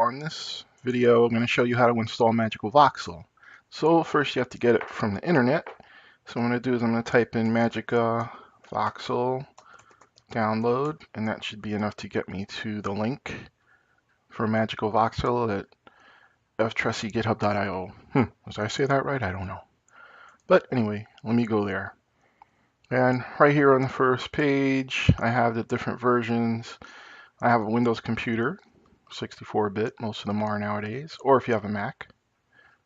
on this video, I'm going to show you how to install MagicaVoxel. So first you have to get it from the internet. So what I'm going to do is I'm going to type in MagicaVoxel download, and that should be enough to get me to the link for MagicaVoxel at ftressygithub.io. Did I say that right? I don't know. But anyway, let me go there. And right here on the first page, I have the different versions. I have a Windows computer, 64-bit, most of them are nowadays, or if you have a Mac.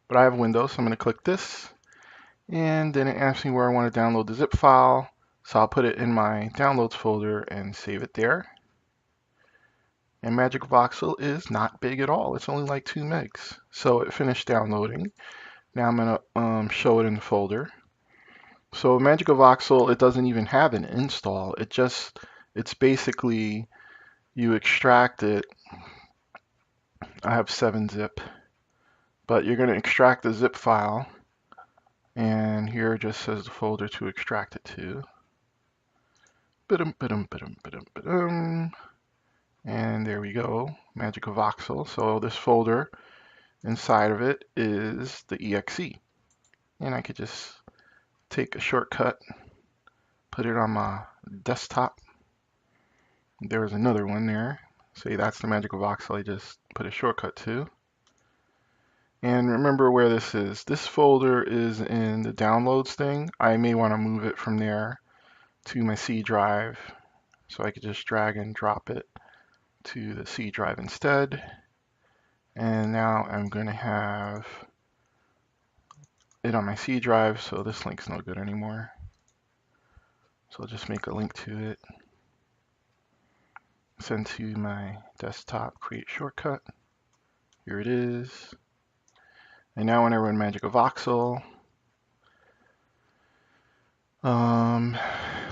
But I have Windows, so I'm going to click this, and then it asks me where I want to download the zip file. So I'll put it in my downloads folder and save it there. And MagicaVoxel is not big at all. It's only like 2 megs. So it finished downloading. Now I'm going to show it in the folder. So MagicaVoxel, it doesn't even have an install. It's basically, you extract it. I have 7-zip, but you're going to extract the zip file, and here it just says the folder to extract it to. And there we go, MagicaVoxel. So this folder, inside of it is the exe, and I could just take a shortcut, put it on my desktop. There's another one there. Say that's the MagicaVoxel I just put a shortcut to. And remember where this is. This folder is in the downloads thing. I may want to move it from there to my C drive. So I could just drag and drop it to the C drive instead. And now I'm going to have it on my C drive, so this link's no good anymore. So I'll just make a link to it. Send to my desktop, create shortcut. Here it is. And now when I run MagicaVoxel,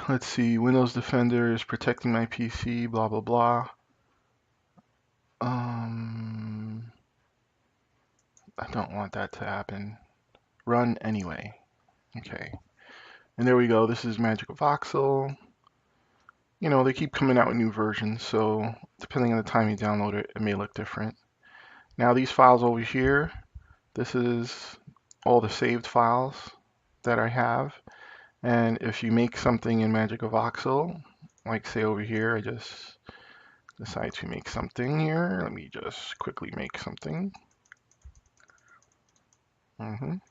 let's see, Windows Defender is protecting my PC, blah, blah, blah. I don't want that to happen. Run anyway. Okay. And there we go. This is MagicaVoxel. You know, they keep coming out with new versions, so depending on the time you download it, it may look different. Now these files over here, this is all the saved files that I have. And if you make something in MagicaVoxel, like say over here, I just decide to make something here. Let me just quickly make something. And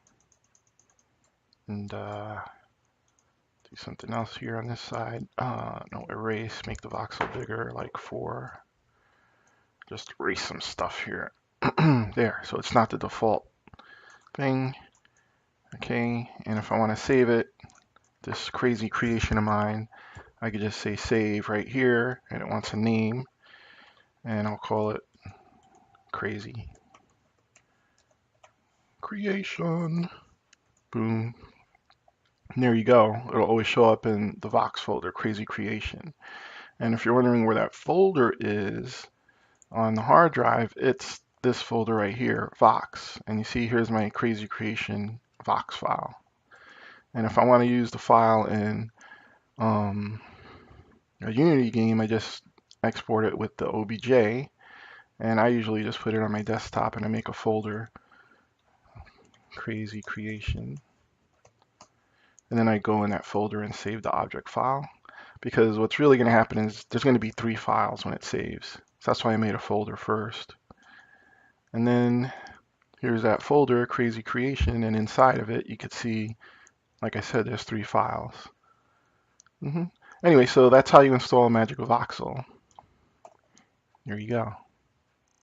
do something else here on this side. No, erase, make the voxel bigger, like 4. Just erase some stuff here. There, so it's not the default thing. Okay, and if I want to save it, this crazy creation of mine, I could just say save right here, and it wants a name, and I'll call it crazy creation. Boom. And there you go. It'll always show up in the Vox folder, crazy creation. And if you're wondering where that folder is on the hard drive, it's this folder right here, Vox. And you see here's my crazy creation Vox file. And if I want to use the file in a Unity game, I just export it with the OBJ. And I usually just put it on my desktop and I make a folder, crazy creation. And then I go in that folder and save the object file. Because what's really going to happen is there's going to be 3 files when it saves. So that's why I made a folder first. And then here's that folder, crazy creation, and inside of it you could see, like I said, there's 3 files. Anyway, so that's how you install MagicaVoxel. There you go.